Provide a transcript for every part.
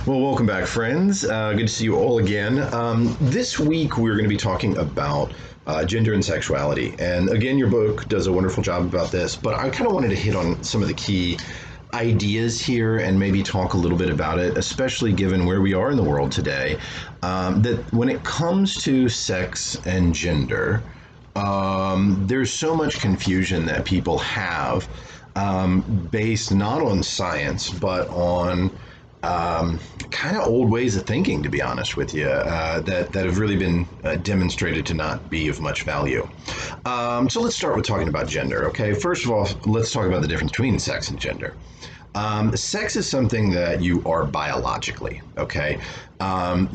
Well, welcome back, friends. Good to see you all again. This week, we're going to be talking about gender and sexuality. And again, your book does a wonderful job about this, but I kind of wanted to hit on some of the key ideas here and maybe talk a little bit about it, especially given where we are in the world today. That when it comes to sex and gender, there's so much confusion that people have based not on science, but on kind of old ways of thinking, to be honest with you, that have really been demonstrated to not be of much value. So let's start with talking about gender, okay? First of all, let's talk about the difference between sex and gender. Sex is something that you are biologically, okay?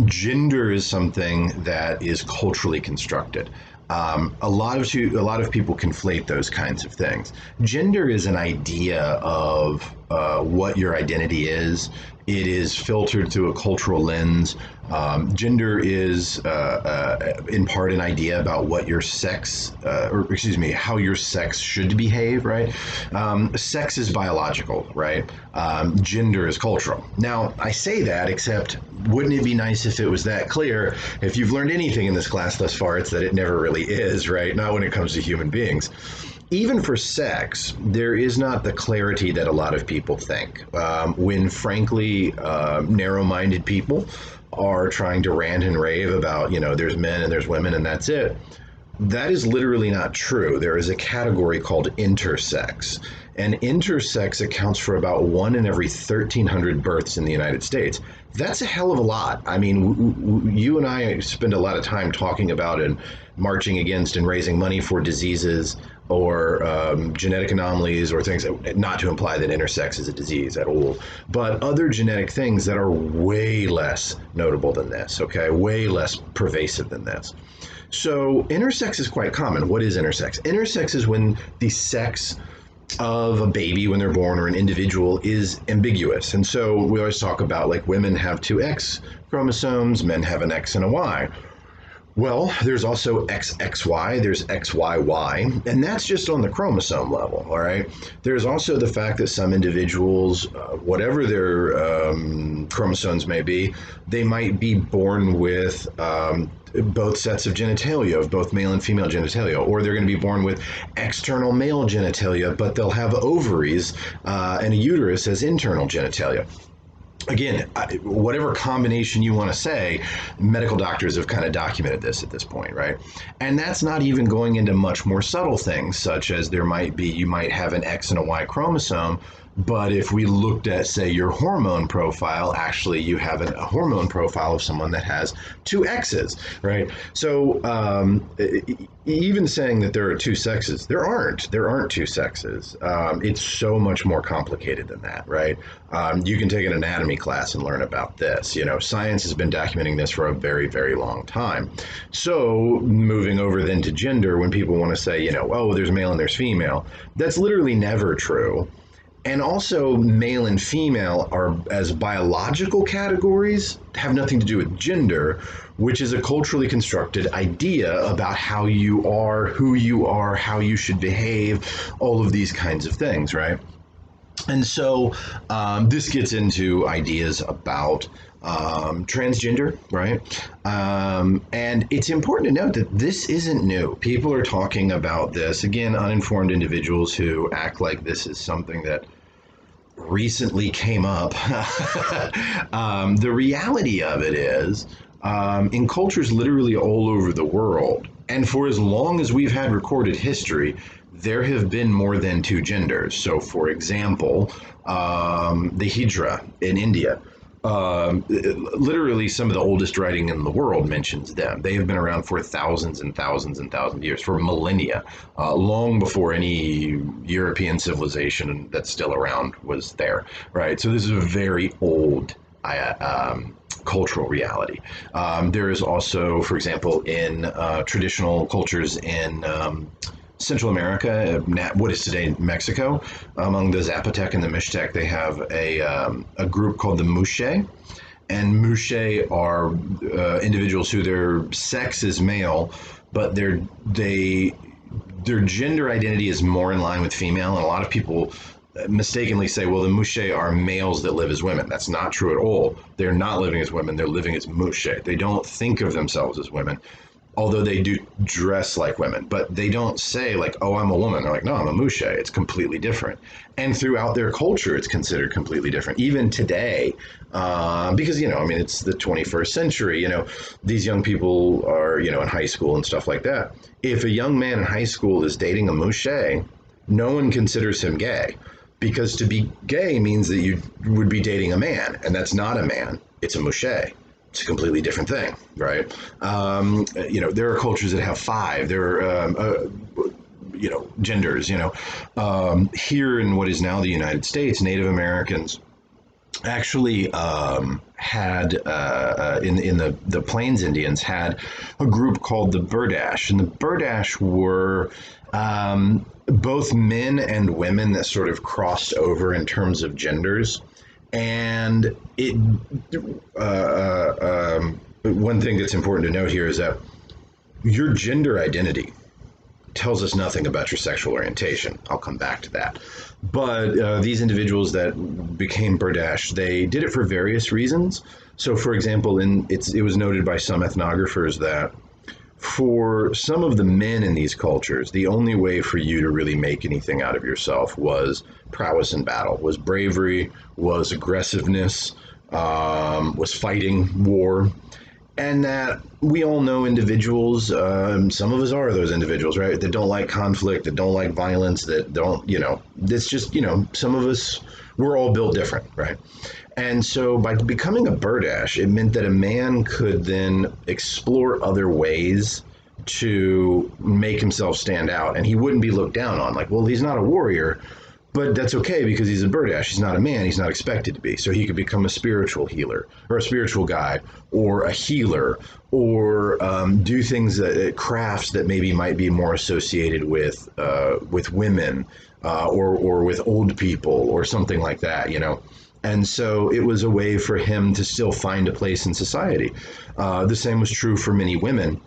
Gender is something that is culturally constructed. A lot of people conflate those kinds of things. Gender is an idea of what your identity is. It is filtered through a cultural lens. Gender is, in part, an idea about what your sex, how your sex should behave, right? Sex is biological, right? Gender is cultural. Now, I say that, except wouldn't it be nice if it was that clear? If you've learned anything in this class thus far, it's that it never really is, right? Not when it comes to human beings. Even for sex, there is not the clarity that a lot of people think. When frankly, narrow-minded people are trying to rant and rave about, there's men and there's women and that's it. That is literally not true. There is a category called intersex, and intersex accounts for about 1 in every 1,300 births in the United States. That's a hell of a lot. I mean, you and I spend a lot of time talking about and marching against and raising money for diseases or genetic anomalies or things, not to imply that intersex is a disease at all, but other genetic things that are way less notable than this, okay? Way less pervasive than this. So intersex is quite common. What is intersex? Intersex is when the sex of a baby when they're born or an individual is ambiguous. And so we always talk about, like, women have 2 X chromosomes, men have an X and a Y. Well, there's also XXY, there's XYY, and that's just on the chromosome level, all right? There's also the fact that some individuals, whatever their chromosomes may be, they might be born with both sets of genitalia, of both male and female genitalia, or they're going to be born with external male genitalia, but they'll have ovaries and a uterus as internal genitalia. Again, whatever combination you want to say, medical doctors have kind of documented this at this point, right? And that's not even going into much more subtle things, such as you might have an X and a Y chromosome, but if we looked at, say, your hormone profile, actually you have a hormone profile of someone that has 2 X's, right? So even saying that there are 2 sexes, there aren't 2 sexes. It's so much more complicated than that, right? You can take an anatomy class and learn about this. Science has been documenting this for a very, very long time. So moving over then to gender, when people want to say, oh, there's male and there's female, that's literally never true. And also, male and female are, as biological categories, have nothing to do with gender, which is a culturally constructed idea about how you are, who you are, how you should behave, all of these kinds of things, right? And so this gets into ideas about transgender, right? And it's important to note that this isn't new. People are talking about this, again, uninformed individuals who act like this is something that recently came up. The reality of it is, in cultures literally all over the world, and for as long as we've had recorded history, there have been more than 2 genders. So, for example, the Hijra in India, literally some of the oldest writing in the world mentions them. They have been around for thousands and thousands and thousands of years, for millennia, long before any European civilization that's still around was there, right? So this is a very old cultural reality. There is also, for example, in traditional cultures in Central America, what is today Mexico, among the Zapotec and the Mixtec, they have a group called the Muxe. And Muxe are individuals who their sex is male, but their gender identity is more in line with female. And a lot of people mistakenly say, well, the Mushe are males that live as women. That's not true at all. They're not living as women. They're living as Mushe. They don't think of themselves as women, although they do dress like women, but they don't say like, oh, I'm a woman. They're like, no, I'm a Mushe. It's completely different. And throughout their culture, it's considered completely different. Even today, because, I mean, it's the 21st century, these young people are, in high school and stuff like that. If a young man in high school is dating a Mushe, no one considers him gay, because to be gay means that you would be dating a man, and that's not a man. It's a Mushe. It's a completely different thing, right? There are cultures that have five. There are, genders. Here in what is now the United States, Native Americans actually had in the Plains Indians had a group called the Birdash, and the Birdash were both men and women that sort of crossed over in terms of genders. And one thing that's important to note here is that your gender identity tells us nothing about your sexual orientation. I'll come back to that. But these individuals that became Birdash, they did it for various reasons. So, for example, it was noted by some ethnographers that for some of the men in these cultures, the only way for you to really make anything out of yourself was prowess in battle, was bravery, was aggressiveness, was fighting war. And that we all know individuals, some of us are those individuals, right, that don't like conflict, that don't like violence, that don't, it's just, some of us, we're all built different, right? And so by becoming a Birdash, it meant that a man could then explore other ways to make himself stand out, and he wouldn't be looked down on. Like, well, he's not a warrior, but that's okay because he's a Birdash. He's not a man. He's not expected to be. So he could become a spiritual healer or a spiritual guide or a healer or do things, crafts that maybe might be more associated with women or with old people or something like that, And so it was a way for him to still find a place in society. The same was true for many women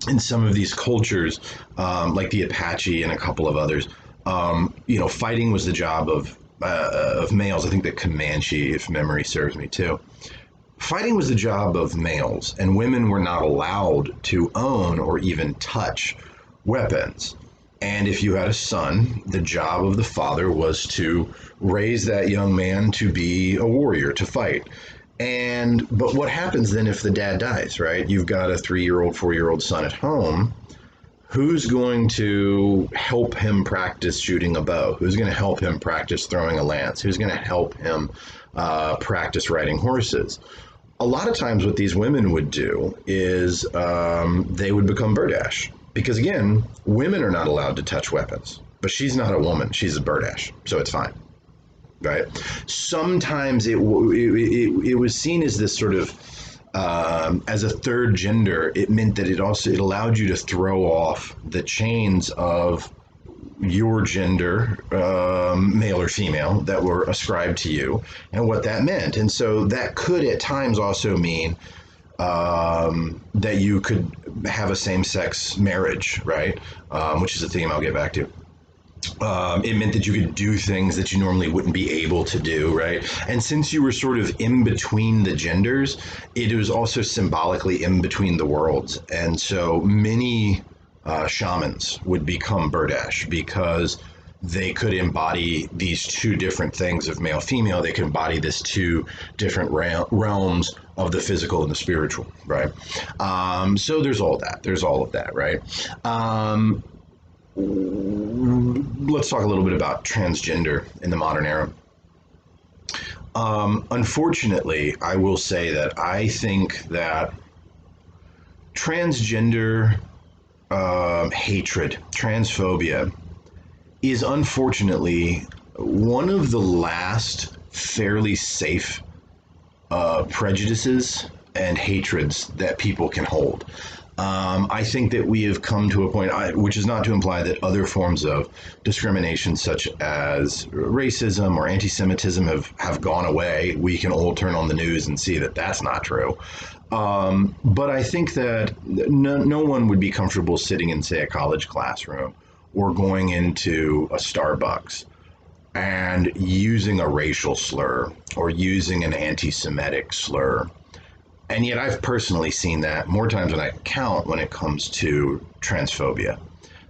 in some of these cultures, like the Apache and a couple of others. Fighting was the job of males. I think the Comanche, if memory serves me too. Fighting was the job of males, and women were not allowed to own or even touch weapons. And if you had a son, the job of the father was to raise that young man to be a warrior, to fight. But what happens then if the dad dies, right? You've got a 3-year-old, 4-year-old son at home. Who's going to help him practice shooting a bow? Who's going to help him practice throwing a lance? Who's going to help him practice riding horses? A lot of times what these women would do is they would become Birdash. Because again, women are not allowed to touch weapons. But she's not a woman. She's a Birdash. So it's fine. Right? Sometimes it was seen as this sort of as a third gender. It meant that it allowed you to throw off the chains of your gender, male or female, that were ascribed to you and what that meant. And so that could at times also mean that you could have a same-sex marriage, right? Which is a theme I'll get back to. It meant that you could do things that you normally wouldn't be able to do, right? And since you were sort of in between the genders, it was also symbolically in between the worlds. And so many shamans would become Birdash because they could embody these two different things of male female. They could embody this two different realms of the physical and the spiritual, right? So there's all that. There's all of that, right? Let's talk a little bit about transgender in the modern era. Unfortunately, I will say that I think that transgender hatred, transphobia, is unfortunately one of the last fairly safe prejudices and hatreds that people can hold. I think that we have come to a point, which is not to imply that other forms of discrimination, such as racism or anti-Semitism, have gone away. We can all turn on the news and see that that's not true. But I think that no one would be comfortable sitting in, say, a college classroom or going into a Starbucks and using a racial slur or using an anti-Semitic slur. And yet I've personally seen that more times than I can count when it comes to transphobia.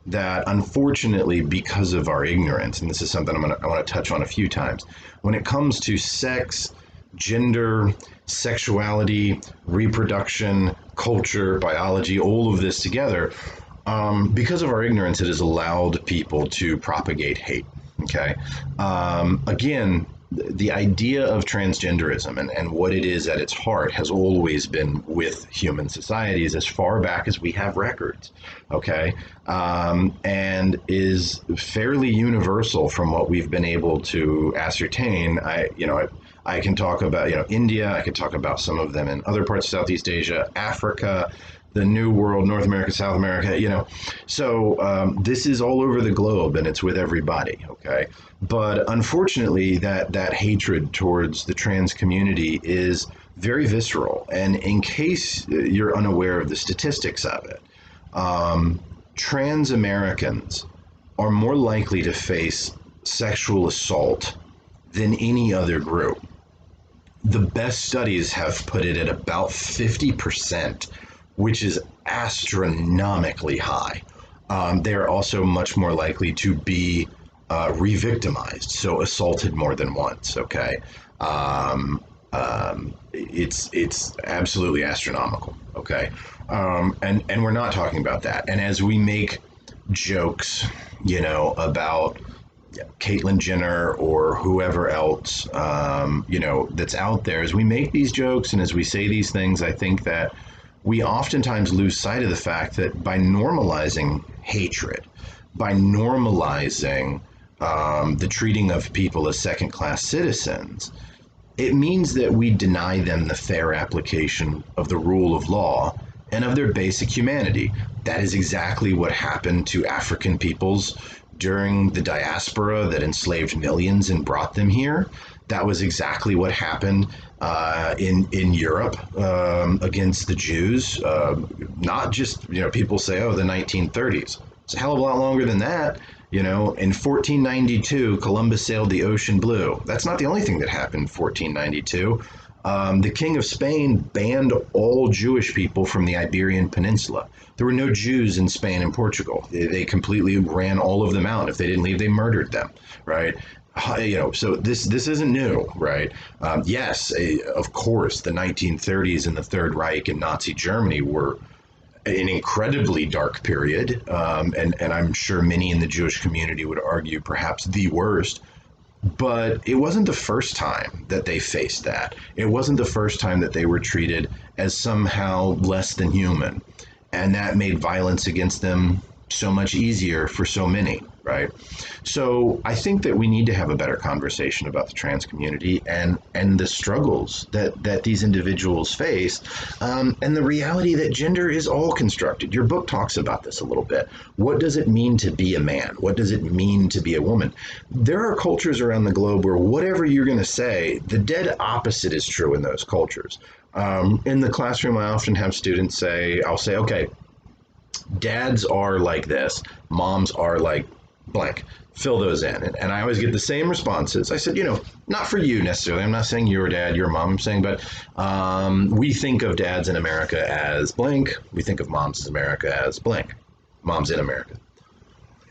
That unfortunately, because of our ignorance, and this is something I want to touch on a few times, when it comes to sex, gender, sexuality, reproduction, culture, biology, all of this together, because of our ignorance, it has allowed people to propagate hate. Okay. Again, the idea of transgenderism and what it is at its heart has always been with human societies as far back as we have records. Okay. And is fairly universal from what we've been able to ascertain. I can talk about, India. I can talk about some of them in other parts of Southeast Asia, Africa, the New World, North America, South America. So this is all over the globe, and it's with everybody. Okay, but unfortunately, that hatred towards the trans community is very visceral. And in case you're unaware of the statistics of it, trans Americans are more likely to face sexual assault than any other group. The best studies have put it at about 50%, which is astronomically high. They're also much more likely to be re-victimized, so assaulted more than once. Okay, it's absolutely astronomical. Okay, and we're not talking about that. And as we make jokes, about Caitlyn Jenner or whoever else, that's out there, as we make these jokes and as we say these things, I think that we oftentimes lose sight of the fact that by normalizing hatred, by normalizing the treating of people as second-class citizens, it means that we deny them the fair application of the rule of law and of their basic humanity. That is exactly what happened to African peoples during the diaspora that enslaved millions and brought them here. That was exactly what happened in Europe against the Jews. Not just, people say, oh, the 1930s. It's a hell of a lot longer than that. In 1492, Columbus sailed the ocean blue. That's not the only thing that happened in 1492. The King of Spain banned all Jewish people from the Iberian Peninsula. There were no Jews in Spain and Portugal. They completely ran all of them out. If they didn't leave, they murdered them, right? So this isn't new, right? Yes, of course, the 1930s and the Third Reich and Nazi Germany were an incredibly dark period, and I'm sure many in the Jewish community would argue perhaps the worst. But it wasn't the first time that they faced that. It wasn't the first time that they were treated as somehow less than human. And that made violence against them so much easier for so many, right? So I think that we need to have a better conversation about the trans community and the struggles that these individuals face, and the reality that gender is all constructed. Your book talks about this a little bit. What does it mean to be a man? What does it mean to be a woman? There are cultures around the globe where whatever you're going to say, the dead opposite is true in those cultures. In the classroom, I often have students say, I'll say, okay, dads are like this, moms are like blank. Fill those in. And I always get the same responses. I said, not for you necessarily. I'm not saying your dad, your mom. I'm saying, but we think of dads in America as blank. We think of moms in America as blank. Moms in America.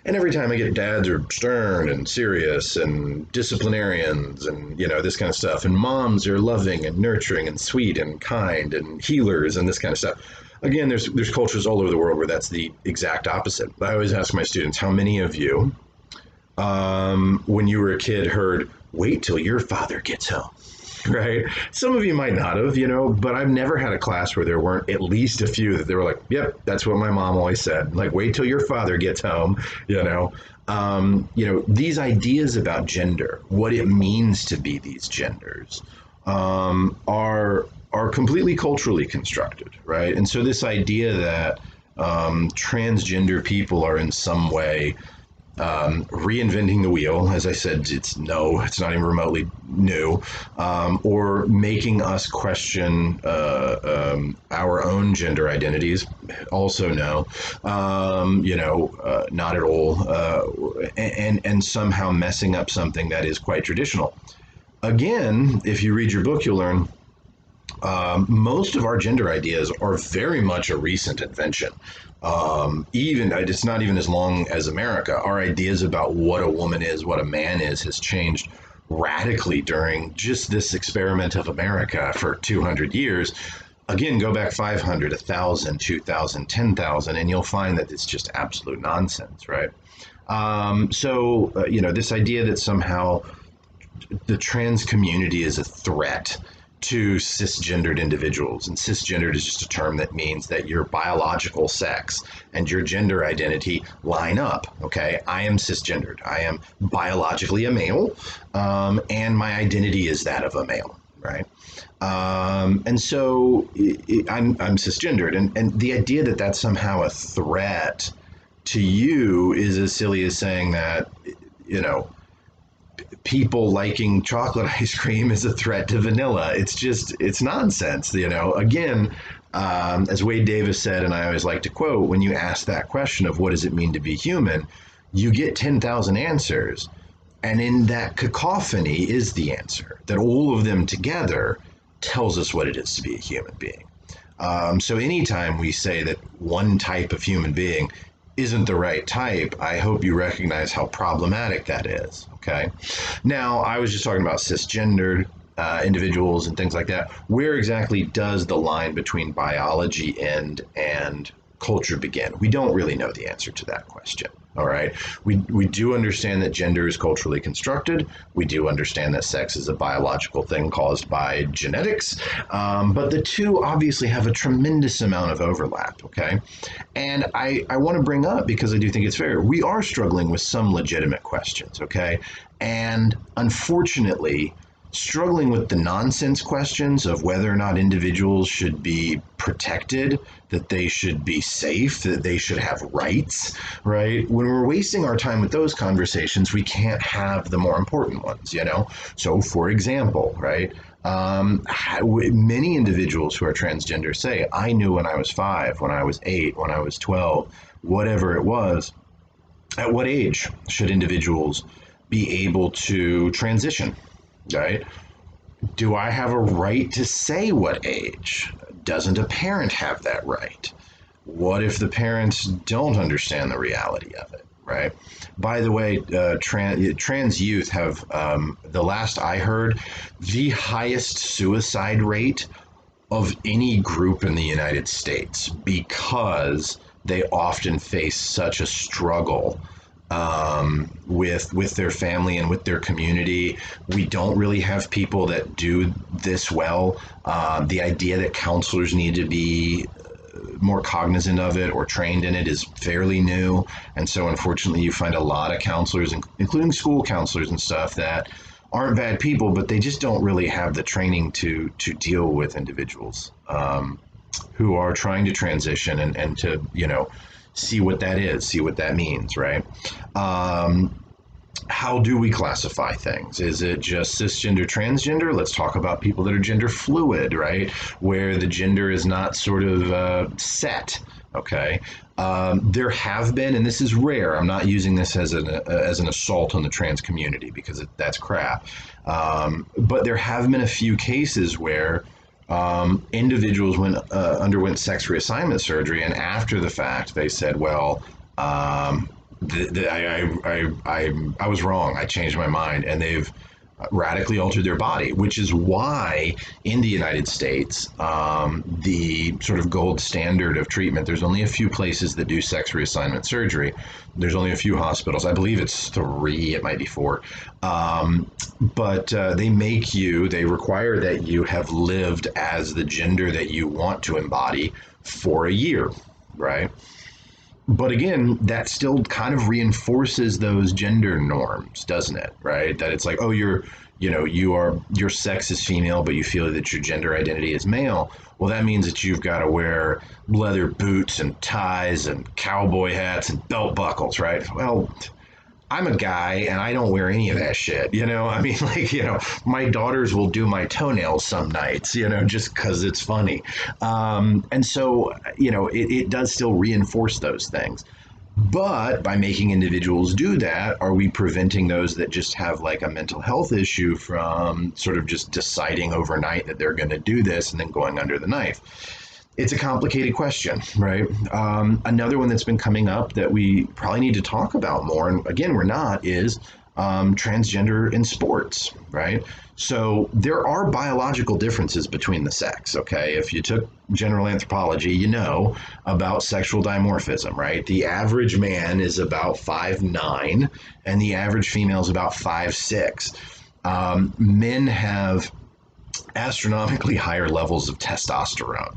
And every time I get dads are stern and serious and disciplinarians and, this kind of stuff. And moms are loving and nurturing and sweet and kind and healers and this kind of stuff. Again, there's cultures all over the world where that's the exact opposite. I always ask my students, how many of you, when you were a kid, heard, wait till your father gets home? Right? Some of you might not have, but I've never had a class where there weren't at least a few that they were like, yep, that's what my mom always said. Like, wait till your father gets home, these ideas about gender, what it means to be these genders, are completely culturally constructed, right? And so this idea that transgender people are in some way reinventing the wheel. As I said, it's not even remotely new, or making us question our own gender identities. Also, no, not at all, and somehow messing up something that is quite traditional. Again, if you read your book, you'll learn most of our gender ideas are very much a recent invention. Even it's not even as long as America. Our ideas about what a woman is, what a man is, has changed radically during just this experiment of America for 200 years. Again, go back 500, 1,000, 2,000, 10,000, and you'll find that it's just absolute nonsense, right? This idea that somehow the trans community is a threat to cisgendered individuals. And cisgendered is just a term that means that your biological sex and your gender identity line up. Okay, I am cisgendered. I am biologically a male, and my identity is that of a male, right? And so I'm cisgendered. And the idea that that's somehow a threat to you is as silly as saying that, people liking chocolate ice cream is a threat to vanilla. It's nonsense, Again, as Wade Davis said, and I always like to quote, when you ask that question of what does it mean to be human, you get 10,000 answers. And in that cacophony is the answer, that all of them together tells us what it is to be a human being. So anytime we say that one type of human being isn't the right type, I hope you recognize how problematic that is. Okay. Now, I was just talking about cisgendered individuals and things like that. Where exactly does the line between biology end and culture begin? We don't really know the answer to that question. All right. We do understand that gender is culturally constructed. We do understand that sex is a biological thing caused by genetics. But the two obviously have a tremendous amount of overlap. Okay. And I want to bring up, because I do think it's fair, we are struggling with some legitimate questions. Okay. And unfortunately, struggling with the nonsense questions of whether or not individuals should be protected, that they should be safe, that they should have rights, right? When we're wasting our time with those conversations, we can't have the more important ones, So, for example, right, many individuals who are transgender say, I knew when I was 5, when I was 8, when I was 12, whatever it was. At what age should individuals be able to transition? Right? Do I have a right to say what age? Doesn't a parent have that right? What if the parents don't understand the reality of it, right? By the way, trans youth have, the last I heard, the highest suicide rate of any group in the United States, because they often face such a struggle with their family and with their community. We don't really have people that do this well. The idea that counselors need to be more cognizant of it or trained in it is fairly new. And so unfortunately, you find a lot of counselors, including school counselors and stuff, that aren't bad people, but they just don't really have the training to deal with individuals who are trying to transition and to, see what that is, see what that means, right? How do we classify things? Is it just cisgender, transgender? Let's talk about people that are gender fluid, right? Where the gender is not sort of set, okay? There have been, and this is rare, I'm not using this as an assault on the trans community, because that's crap, but there have been a few cases where individuals underwent sex reassignment surgery, and after the fact, they said, well, I was wrong. I changed my mind, and they've radically altered their body, which is why in the United States, the sort of gold standard of treatment, there's only a few places that do sex reassignment surgery. There's only a few hospitals. I believe it's 3, it might be 4. But they require that you have lived as the gender that you want to embody for a year, right? But again, that still kind of reinforces those gender norms, doesn't it? Right? That it's like, oh, your sex is female, but you feel that your gender identity is male. Well, that means that you've got to wear leather boots and ties and cowboy hats and belt buckles, right? Well, I'm a guy and I don't wear any of that shit. I mean, like, my daughters will do my toenails some nights, just because it's funny. And so, it does still reinforce those things. But by making individuals do that, are we preventing those that just have like a mental health issue from sort of just deciding overnight that they're going to do this and then going under the knife? It's a complicated question, right? Another one that's been coming up that we probably need to talk about more, and again, we're not, is transgender in sports, right? So there are biological differences between the sex, okay? If you took general anthropology, you know about sexual dimorphism, right? The average man is about 5'9", and the average female is about 5'6". Men have astronomically higher levels of testosterone.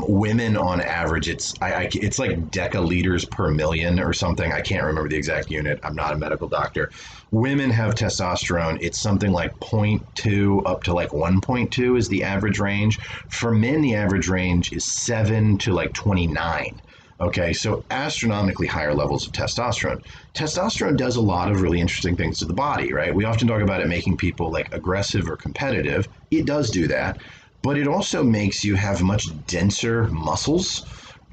Women, on average, it's like decaliters per million or something. I can't remember the exact unit. I'm not a medical doctor. Women have testosterone. It's something like zero point 0.2 up to like 1.2 is the average range. For men, the average range is 7 to like 29. Okay, so astronomically higher levels of testosterone. Testosterone does a lot of really interesting things to the body, right? We often talk about it making people like aggressive or competitive. It does do that, but it also makes you have much denser muscles.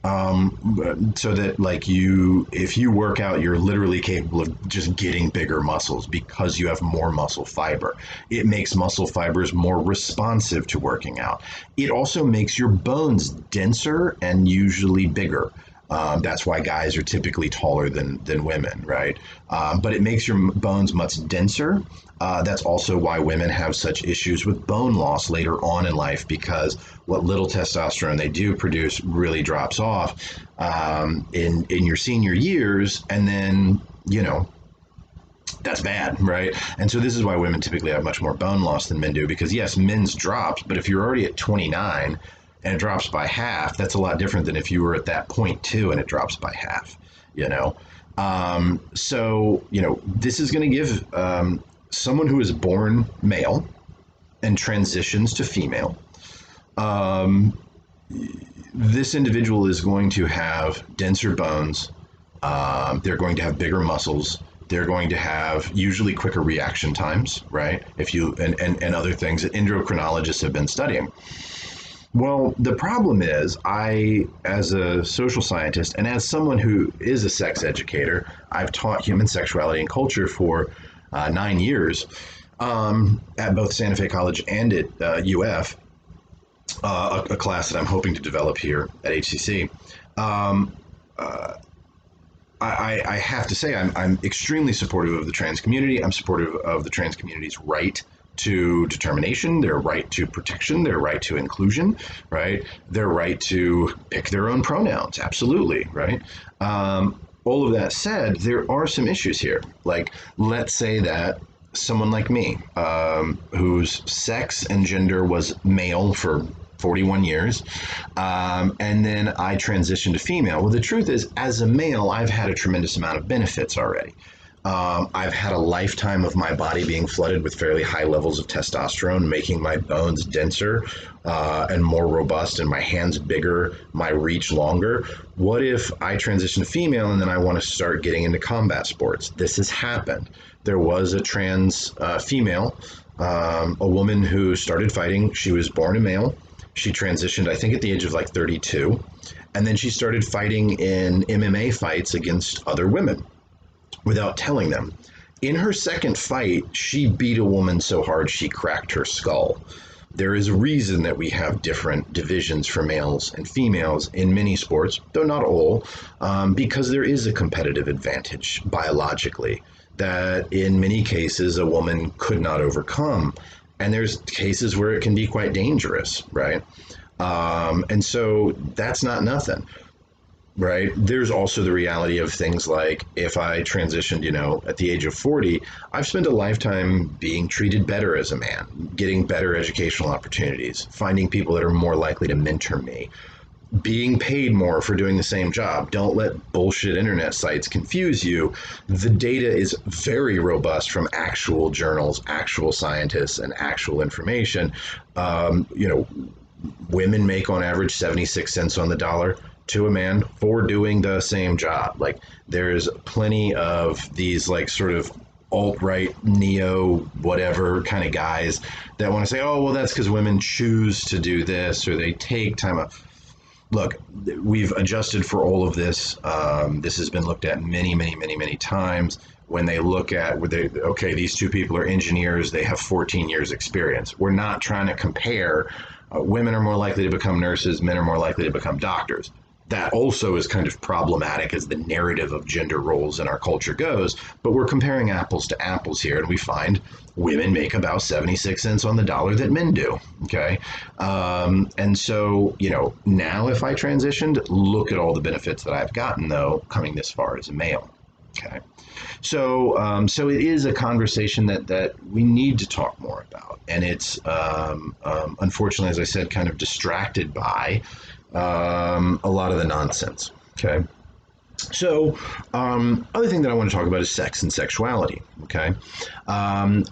So that like if you work out, you're literally capable of just getting bigger muscles because you have more muscle fiber. It makes muscle fibers more responsive to working out. It also makes your bones denser and usually bigger. That's why guys are typically taller than women, right? But it makes your bones much denser. That's also why women have such issues with bone loss later on in life, because what little testosterone they do produce really drops off in your senior years, and then that's bad, right? And so this is why women typically have much more bone loss than men do, because yes, men's drops, but if you're already at 29 and it drops by half, that's a lot different than if you were at that 0.2 and it drops by half, So, this is going to give someone who is born male and transitions to female, this individual is going to have denser bones. They're going to have bigger muscles. They're going to have usually quicker reaction times, right? And other things that endocrinologists have been studying. Well, the problem is, as a social scientist and as someone who is a sex educator, I've taught human sexuality and culture for 9 years at both Santa Fe College and at UF, a class that I'm hoping to develop here at HCC. I have to say I'm extremely supportive of the trans community. I'm supportive of the trans community's right to determination, their right to protection, their right to inclusion, right? Their right to pick their own pronouns, absolutely, right? All of that said, there are some issues here. Like, let's say that someone like me, whose sex and gender was male for 41 years, and then I transitioned to female. Well, the truth is, as a male, I've had a tremendous amount of benefits already. I've had a lifetime of my body being flooded with fairly high levels of testosterone, making my bones denser and more robust, and my hands bigger, my reach longer. What if I transition to female and then I want to start getting into combat sports? This has happened. There was a trans female, a woman who started fighting. She was born a male. She transitioned, I think, at the age of like 32. And then she started fighting in MMA fights against other women without telling them. In her second fight, she beat a woman so hard she cracked her skull. There is a reason that we have different divisions for males and females in many sports, though not all, because there is a competitive advantage biologically that in many cases a woman could not overcome. And there's cases where it can be quite dangerous, right? And so that's not nothing. Right. There's also the reality of things like if I transitioned, at the age of 40, I've spent a lifetime being treated better as a man, getting better educational opportunities, finding people that are more likely to mentor me, being paid more for doing the same job. Don't let bullshit internet sites confuse you. The data is very robust from actual journals, actual scientists, and actual information. Women make on average 76 cents on the dollar. to a man for doing the same job. Like there's plenty of these like sort of alt-right neo whatever kind of guys that want to say, oh well, that's because women choose to do this or they take time off. Look, we've adjusted for all of this. This has been looked at many times. When they look at where they, okay, these two people are engineers, they have 14 years experience. We're not trying to compare. Women are more likely to become nurses, men are more likely to become doctors. That also is kind of problematic as the narrative of gender roles in our culture goes, but we're comparing apples to apples here, and we find women make about 76 cents on the dollar that men do. Okay. And so, now if I transitioned, look at all the benefits that I've gotten, though, coming this far as a male. Okay. So it is a conversation that we need to talk more about. And it's, unfortunately, as I said, kind of distracted by a lot of the nonsense. Okay. So, other thing that I want to talk about is sex and sexuality. Okay.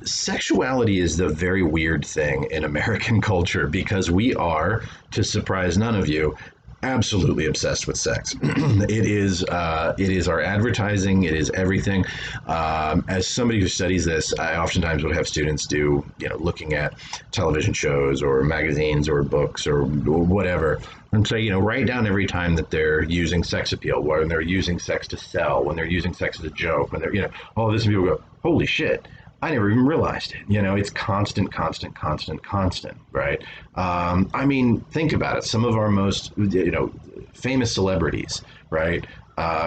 Sexuality is the very weird thing in American culture because we are, to surprise none of you, absolutely obsessed with sex. It is our advertising. It is everything. As somebody who studies this, I oftentimes would have students do, looking at television shows or magazines or books or whatever, and say, write down every time that they're using sex appeal, when they're using sex to sell, when they're using sex as a joke, when they're, all this, and people go, holy shit. I never even realized it. It's constant, right? I mean, think about it. Some of our most, famous celebrities, right?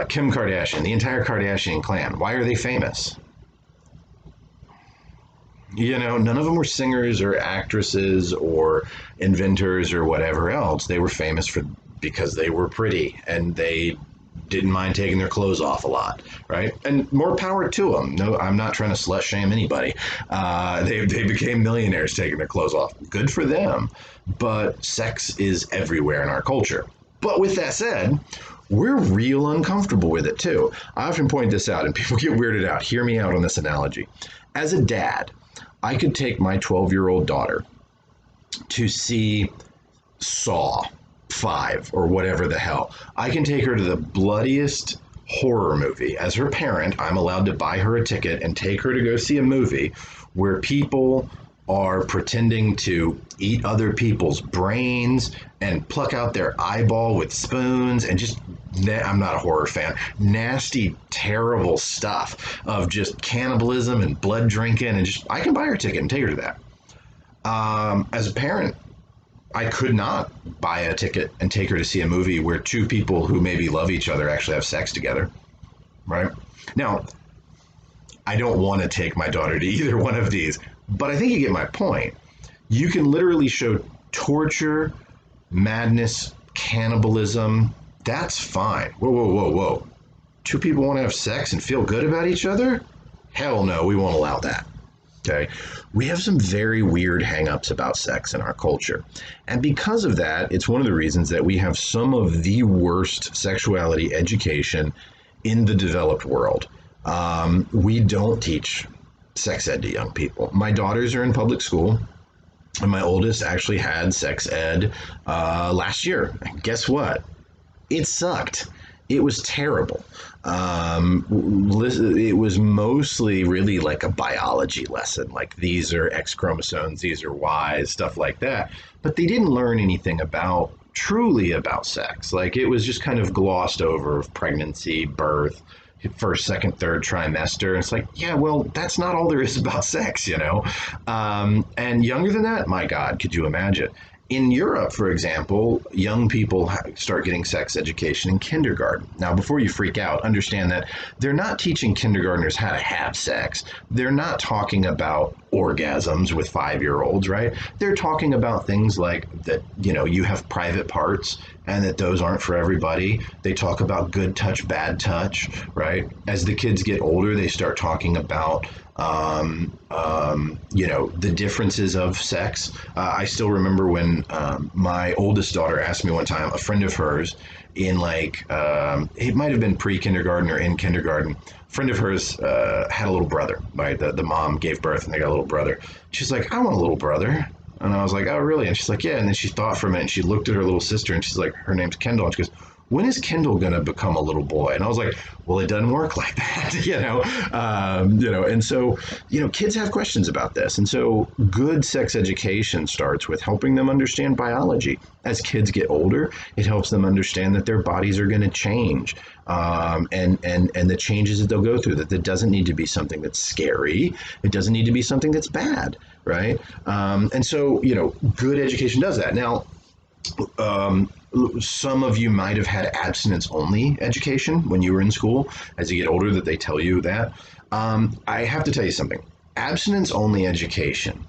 Kim Kardashian, the entire Kardashian clan. Why are they famous? None of them were singers or actresses or inventors or whatever else. They were famous because they were pretty and they didn't mind taking their clothes off a lot, right? And more power to them. No, I'm not trying to slut shame anybody. They became millionaires taking their clothes off. Good for them. But sex is everywhere in our culture. But with that said, we're real uncomfortable with it too. I often point this out and people get weirded out. Hear me out on this analogy. As a dad, I could take my 12-year-old daughter to see Saw 5 or whatever the hell. I can take her to the bloodiest horror movie. As her parent, I'm allowed to buy her a ticket and take her to go see a movie where people are pretending to eat other people's brains and pluck out their eyeball with spoons and just, I'm not a horror fan, nasty, terrible stuff of just cannibalism and blood drinking, and just, I can buy her a ticket and take her to that. As a parent, I could not buy a ticket and take her to see a movie where two people who maybe love each other actually have sex together, right? Now, I don't want to take my daughter to either one of these, but I think you get my point. You can literally show torture, madness, cannibalism. That's fine. Whoa. Two people want to have sex and feel good about each other? Hell no, we won't allow that. Okay, we have some very weird hang-ups about sex in our culture. And because of that, it's one of the reasons that we have some of the worst sexuality education in the developed world. We don't teach sex ed to young people. My daughters are in public school, and my oldest actually had sex ed last year. And guess what? It sucked. It was terrible. It was mostly really like a biology lesson, like these are X chromosomes, these are Y's, stuff like that. But they didn't learn anything truly about sex. Like it was just kind of glossed over of pregnancy, birth, first, second, third trimester. It's like, yeah, well, that's not all there is about sex, And younger than that, my God, could you imagine? In Europe, for example, young people start getting sex education in kindergarten. Now, before you freak out, understand that they're not teaching kindergartners how to have sex. They're not talking about orgasms with 5-year-olds, right? They're talking about things like that, you have private parts and that those aren't for everybody. They talk about good touch, bad touch, right? As the kids get older, they start talking about the differences of sex. I still remember when my oldest daughter asked me one time, a friend of hers in it might have been pre-kindergarten or in kindergarten, a friend of hers had a little brother, right? The mom gave birth and they got a little brother. She's like, I want a little brother. And I was like, oh, really? And she's like, yeah. And then she thought for a minute and she looked at her little sister and she's like, her name's Kendall. And she goes, when is Kendall going to become a little boy? And I was like, well, it doesn't work like that, and so, kids have questions about this. And so good sex education starts with helping them understand biology. As kids get older, it helps them understand that their bodies are going to change, and the changes that they'll go through, that doesn't need to be something that's scary. It doesn't need to be something that's bad, right? And so, good education does that. Now, some of you might have had abstinence only education when you were in school. As you get older, that they tell you that. I have to tell you something. Abstinence only education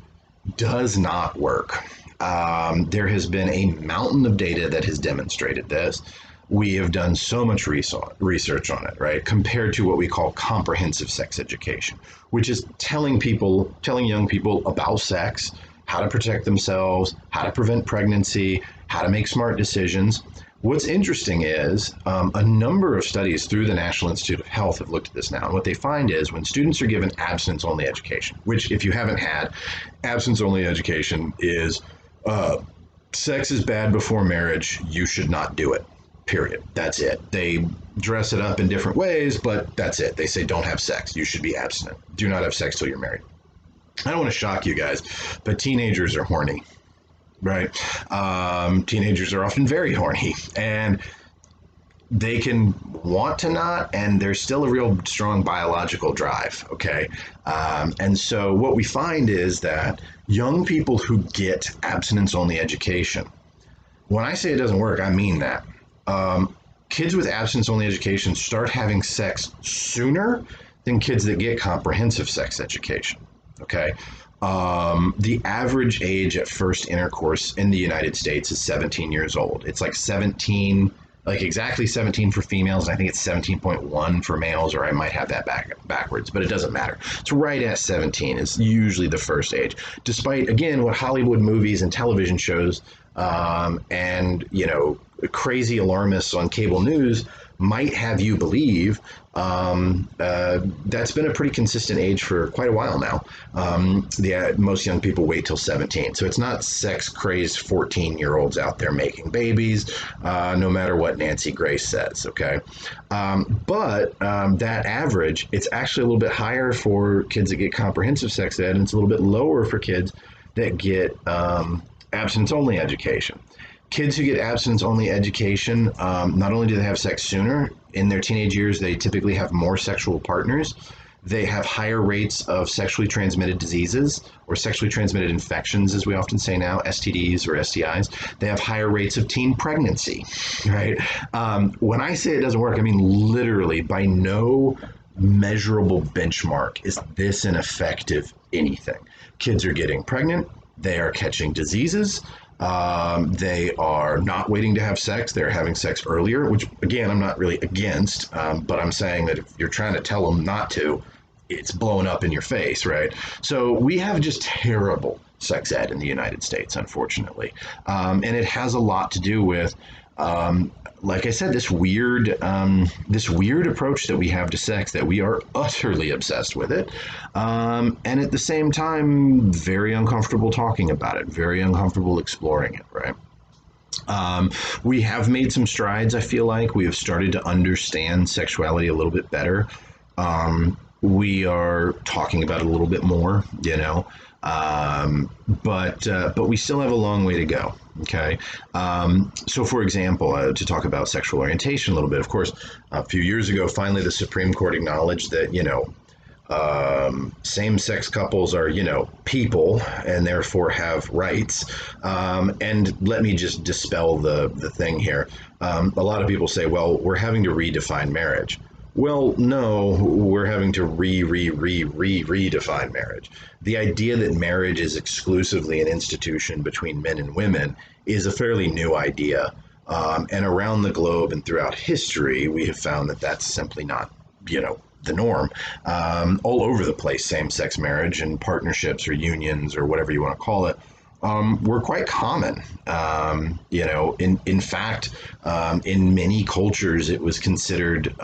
does not work. There has been a mountain of data that has demonstrated this. We have done so much research on it, right? Compared to what we call comprehensive sex education, which is telling young people about sex, how to protect themselves, how to prevent pregnancy, how to make smart decisions. What's interesting is a number of studies through the National Institute of Health have looked at this now. And what they find is when students are given abstinence-only education, which if you haven't had, abstinence-only education is sex is bad before marriage, you should not do it. Period. That's it. They dress it up in different ways, but that's it. They say don't have sex. You should be abstinent. Do not have sex till you're married. I don't want to shock you guys, but teenagers are horny, right? Teenagers are often very horny, and they can want to not, and there's still a real strong biological drive, okay? And so what we find is that young people who get abstinence-only education, when I say it doesn't work, I mean that. Kids with abstinence-only education start having sex sooner than kids that get comprehensive sex education. Okay. The average age at first intercourse in the United States is 17 years old. It's like 17, like exactly 17 for females, and I think it's 17.1 for males, or I might have that backwards, but it doesn't matter. It's right at 17 is usually the first age, despite, again, what Hollywood movies and television shows and, crazy alarmists on cable news might have you believe. That's been a pretty consistent age for quite a while now. Most young people wait till 17. So it's not sex crazed 14-year-olds out there making babies, no matter what Nancy Grace says, okay? But that average, it's actually a little bit higher for kids that get comprehensive sex ed, and it's a little bit lower for kids that get abstinence-only education. Kids who get abstinence-only education, not only do they have sex sooner, in their teenage years, they typically have more sexual partners. They have higher rates of sexually transmitted diseases or sexually transmitted infections, as we often say now, STDs or STIs. They have higher rates of teen pregnancy, right? When I say it doesn't work, I mean literally by no measurable benchmark is this an effective anything. Kids are getting pregnant. They are catching diseases. They are not waiting to have sex. They're having sex earlier, which again, I'm not really against, but I'm saying that if you're trying to tell them not to, it's blowing up in your face, right? So we have just terrible sex ed in the United States, unfortunately. And it has a lot to do with, like I said, this weird approach that we have to sex, that we are utterly obsessed with it. And at the same time, very uncomfortable talking about it, very uncomfortable exploring it, right? We have made some strides, I feel like. We have started to understand sexuality a little bit better. We are talking about it a little bit more, but we still have a long way to go. Okay. So for example, to talk about sexual orientation a little bit, of course, a few years ago, finally, the Supreme Court acknowledged that, same-sex couples are, people and therefore have rights. And let me just dispel the thing here. A lot of people say, well, we're having to redefine marriage. Well, no, we're having to redefine marriage. The idea that marriage is exclusively an institution between men and women is a fairly new idea. And around the globe and throughout history, we have found that that's simply not, the norm. All over the place, same-sex marriage and partnerships or unions or whatever you want to call it, were quite common. In fact, in many cultures, it was considered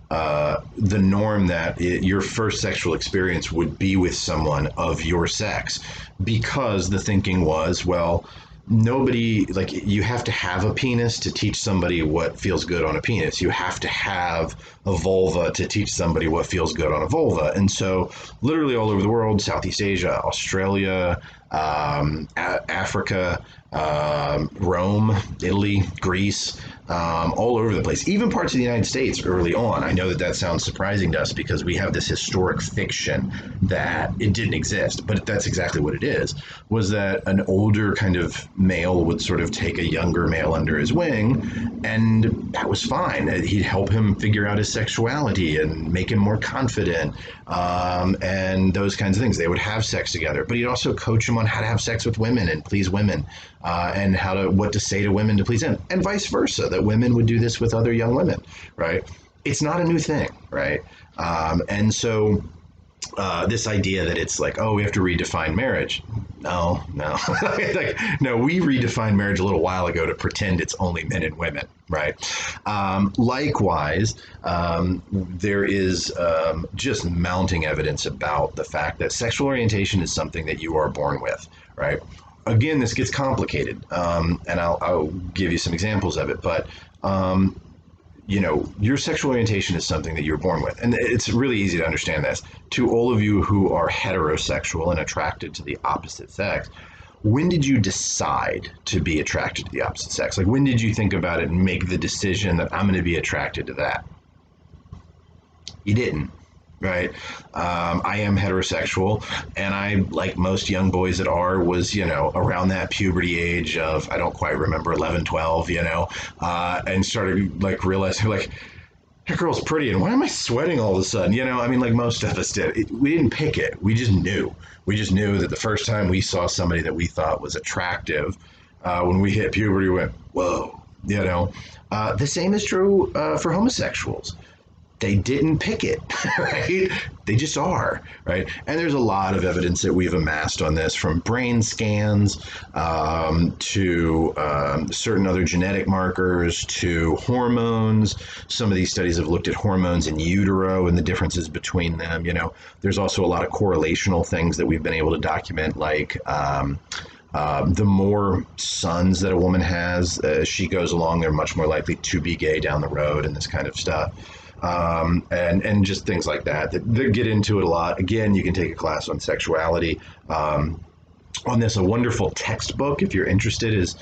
the norm that your first sexual experience would be with someone of your sex, because the thinking was, well, nobody, like, you have to have a penis to teach somebody what feels good on a penis. You have to have a vulva to teach somebody what feels good on a vulva. And so literally all over the world, Southeast Asia, Australia, Africa, Rome, Italy, Greece, all over the place, even parts of the United States early on. I know that that sounds surprising to us because we have this historic fiction that it didn't exist, but that's exactly what it is, was that an older kind of male would sort of take a younger male under his wing, and that was fine. He'd help him figure out his sexuality and make him more confident, and those kinds of things. They would have sex together, but he'd also coach him on how to have sex with women and please women, and what to say to women to please him, and vice versa, that women would do this with other young women, right? It's not a new thing, right? And so this idea that it's like, oh, we have to redefine marriage. No, no. Like, no, we redefined marriage a little while ago to pretend it's only men and women, right? Likewise, there is just mounting evidence about the fact that sexual orientation is something that you are born with, right? Again, this gets complicated, and I'll give you some examples of it, but your sexual orientation is something that you're born with. And it's really easy to understand this. To all of you who are heterosexual and attracted to the opposite sex, when did you decide to be attracted to the opposite sex? Like, when did you think about it and make the decision that I'm going to be attracted to that? You didn't. Right. I am heterosexual, and I, like most young boys that are, was, around that puberty age of, I don't quite remember, 11, 12, and started like realizing like, that girl's pretty, and why am I sweating all of a sudden? I mean, like most of us did. We didn't pick it. We just knew. We just knew that the first time we saw somebody that we thought was attractive, when we hit puberty, we went, whoa, The same is true for homosexuals. They didn't pick it, right? They just are, right? And there's a lot of evidence that we've amassed on this, from brain scans to certain other genetic markers to hormones. Some of these studies have looked at hormones in utero and the differences between them. There's also a lot of correlational things that we've been able to document, like the more sons that a woman has as she goes along, they're much more likely to be gay down the road, and this kind of stuff. And just things like that get into it a lot. Again, you can take a class on sexuality. On this, a wonderful textbook, if you're interested, is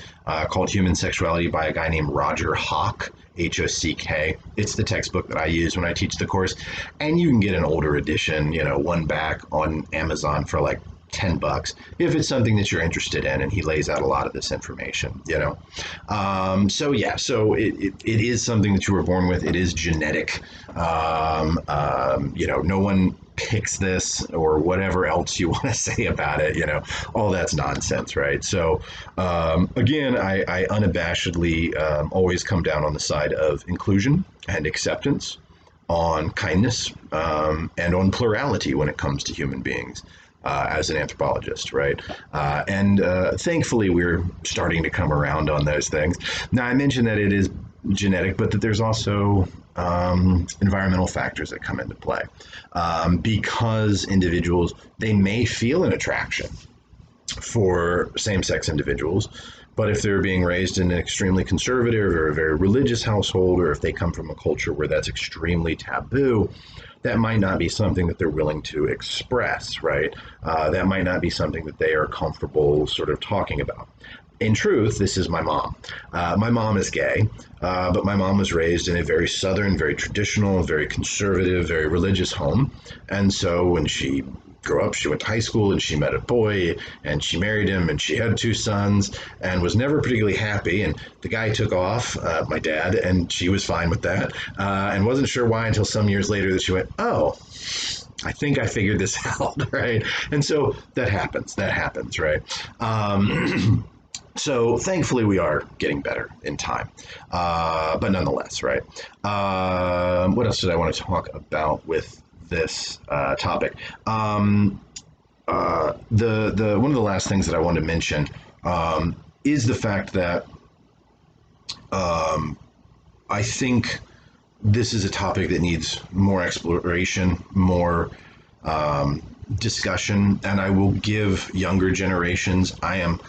called Human Sexuality by a guy named Roger Hock, Hock. It's the textbook that I use when I teach the course. And you can get an older edition, one back on Amazon for like $10 if it's something that you're interested in, and he lays out a lot of this information. So it is something that you were born with. It is genetic. No one picks this, or whatever else you want to say about it. All that's nonsense, right? So again, I unabashedly always come down on the side of inclusion and acceptance, on kindness, and on plurality when it comes to human beings. As an anthropologist, right? And thankfully, we're starting to come around on those things. Now, I mentioned that it is genetic, but that there's also environmental factors that come into play. Because individuals, they may feel an attraction for same-sex individuals, but if they're being raised in an extremely conservative or a very religious household, or if they come from a culture where that's extremely taboo, that might not be something that they're willing to express, right? That might not be something that they are comfortable sort of talking about. In truth, this is my mom. My mom is gay, but my mom was raised in a very Southern, very traditional, very conservative, very religious home. And so when she grew up, she went to high school and she met a boy and she married him and she had 2 sons and was never particularly happy. And the guy took off, my dad, and she was fine with that, and wasn't sure why until some years later that she went, oh, I think I figured this out, right? And so that happens, right? So thankfully we are getting better in time, but nonetheless, right? What else did I want to talk about with this topic? The one of the last things that I wanted to mention is the fact that I think this is a topic that needs more exploration, more discussion, and I will give younger generations. I am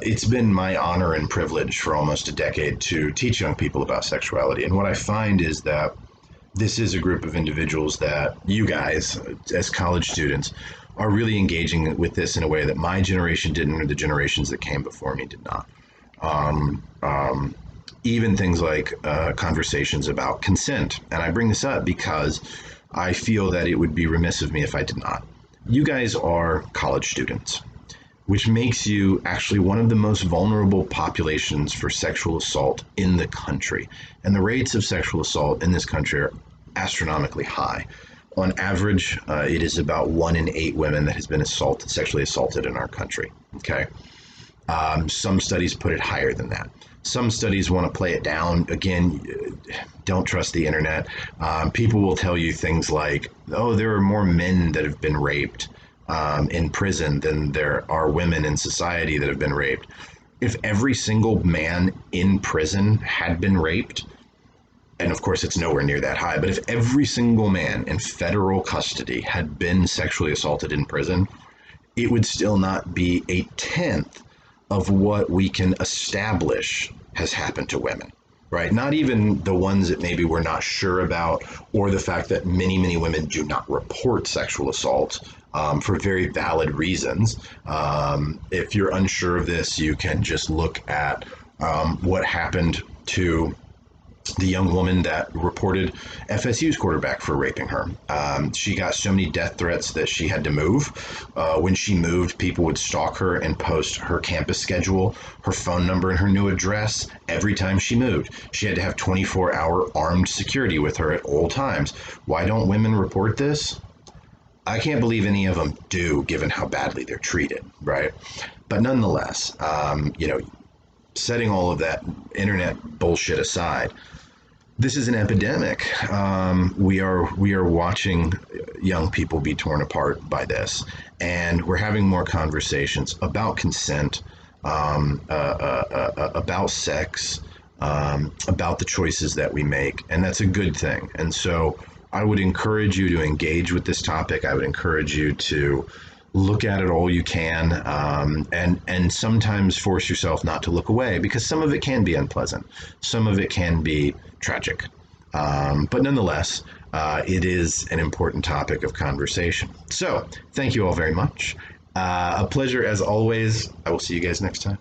it's been my honor and privilege for almost a decade to teach young people about sexuality. And what I find is that this is a group of individuals that you guys, as college students, are really engaging with this in a way that my generation didn't, or the generations that came before me did not. Um, um, Even things like conversations about consent. And I bring this up because I feel that it would be remiss of me if I did not. You guys are college students, which makes you actually one of the most vulnerable populations for sexual assault in the country. And the rates of sexual assault in this country are astronomically high. On average, it is about 1 in 8 women that has been sexually assaulted in our country. Okay. Some studies put it higher than that. Some studies want to play it down. Again, don't trust the internet. People will tell you things like, oh, there are more men that have been raped in prison than there are women in society that have been raped. If every single man in prison had been raped, and of course it's nowhere near that high, but if every single man in federal custody had been sexually assaulted in prison, it would still not be a tenth of what we can establish has happened to women, right? Not even the ones that maybe we're not sure about, or the fact that many, many women do not report sexual assault for very valid reasons. If you're unsure of this, you can just look at what happened to the young woman that reported FSU's quarterback for raping her. She got so many death threats that she had to move. When she moved, people would stalk her and post her campus schedule, her phone number, and her new address every time she moved. She had to have 24-hour armed security with her at all times. Why don't women report this? I can't believe any of them do, given how badly they're treated, right? But nonetheless, setting all of that internet bullshit aside, this is an epidemic. We are watching young people be torn apart by this, and we're having more conversations about consent, about sex, about the choices that we make, and that's a good thing. And so, I would encourage you to engage with this topic. I would encourage you to look at it all you can, and sometimes force yourself not to look away, because some of it can be unpleasant, some of it can be tragic, but nonetheless, it is an important topic of conversation. So thank you all very much. A pleasure as always. I will see you guys next time.